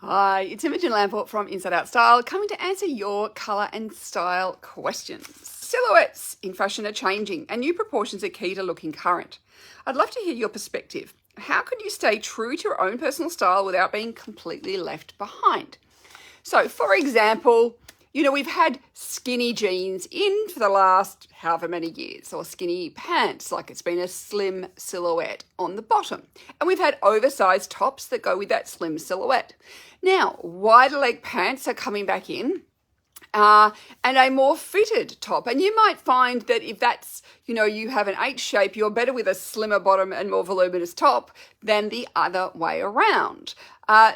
Hi, it's Imogen Lamport from Inside Out Style, coming to answer your colour and style questions. Silhouettes in fashion are changing and new proportions are key to looking current. I'd love to hear your perspective. How can you stay true to your own personal style without being completely left behind? So, for example, we've had skinny jeans in for the last however many years, or skinny pants, like it's been a slim silhouette on the bottom. And we've had oversized tops that go with that slim silhouette. Now, wider leg pants are coming back in. And a more fitted top. And you might find that if that's, you have an H shape, you're better with a slimmer bottom and more voluminous top than the other way around.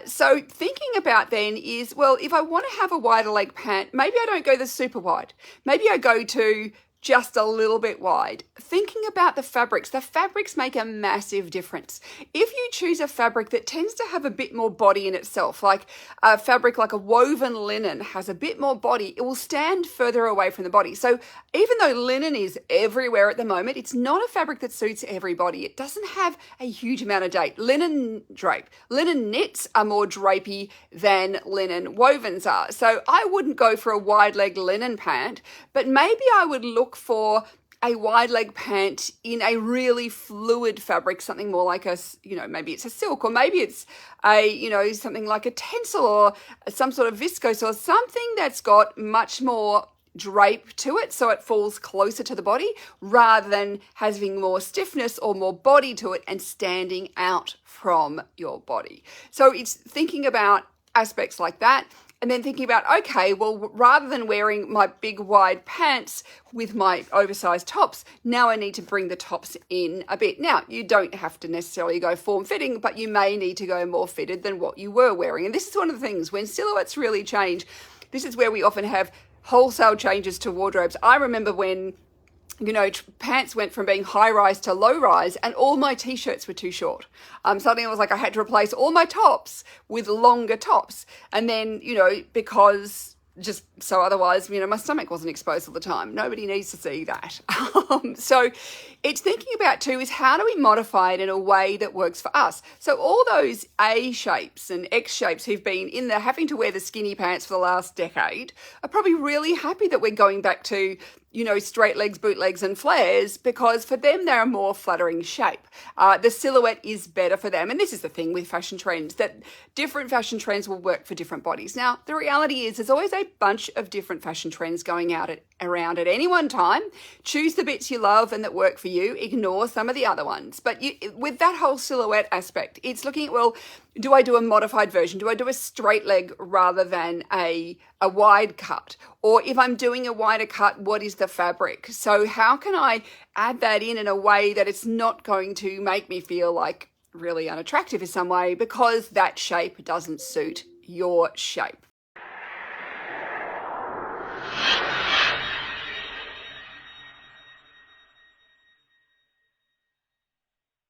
So thinking about then is, well, if I want to have a wider leg pant, maybe I don't go the super wide. Maybe I go to just a little bit wide. Thinking about the fabrics make a massive difference. If you choose a fabric that tends to have a bit more body in itself, like a fabric like a woven linen has a bit more body, it will stand further away from the body. So even though linen is everywhere at the moment, it's not a fabric that suits everybody. It doesn't have a huge amount of drape. Linen knits are more drapey than linen wovens are. So I wouldn't go for a wide leg linen pant, but maybe I would look for a wide leg pant in a really fluid fabric, something more like maybe it's a silk, or maybe it's something like a tencel or some sort of viscose, or something that's got much more drape to it, so it falls closer to the body rather than having more stiffness or more body to it and standing out from your body. So it's thinking about aspects like that. And then thinking about, okay, well, rather than wearing my big wide pants with my oversized tops, now I need to bring the tops in a bit. Now, you don't have to necessarily go form-fitting, but you may need to go more fitted than what you were wearing. And this is one of the things, when silhouettes really change, this is where we often have wholesale changes to wardrobes. I remember when pants went from being high-rise to low-rise and all my T-shirts were too short. Suddenly it was like I had to replace all my tops with longer tops. And then, because just so otherwise, my stomach wasn't exposed all the time. Nobody needs to see that. So it's thinking about too is how do we modify it in a way that works for us? So all those A shapes and X shapes who've been in there having to wear the skinny pants for the last decade are probably really happy that we're going back to straight legs, boot legs and flares, because for them, they're a more flattering shape. The silhouette is better for them. And this is the thing with fashion trends, that different fashion trends will work for different bodies. Now, the reality is there's always a bunch of different fashion trends going around at any one time. Choose the bits you love and that work for you. Ignore some of the other ones. But with that whole silhouette aspect, it's looking at, well, do I do a modified version? Do I do a straight leg rather than a wide cut? Or if I'm doing a wider cut, what is the fabric? So how can I add that in a way that it's not going to make me feel like really unattractive in some way because that shape doesn't suit your shape?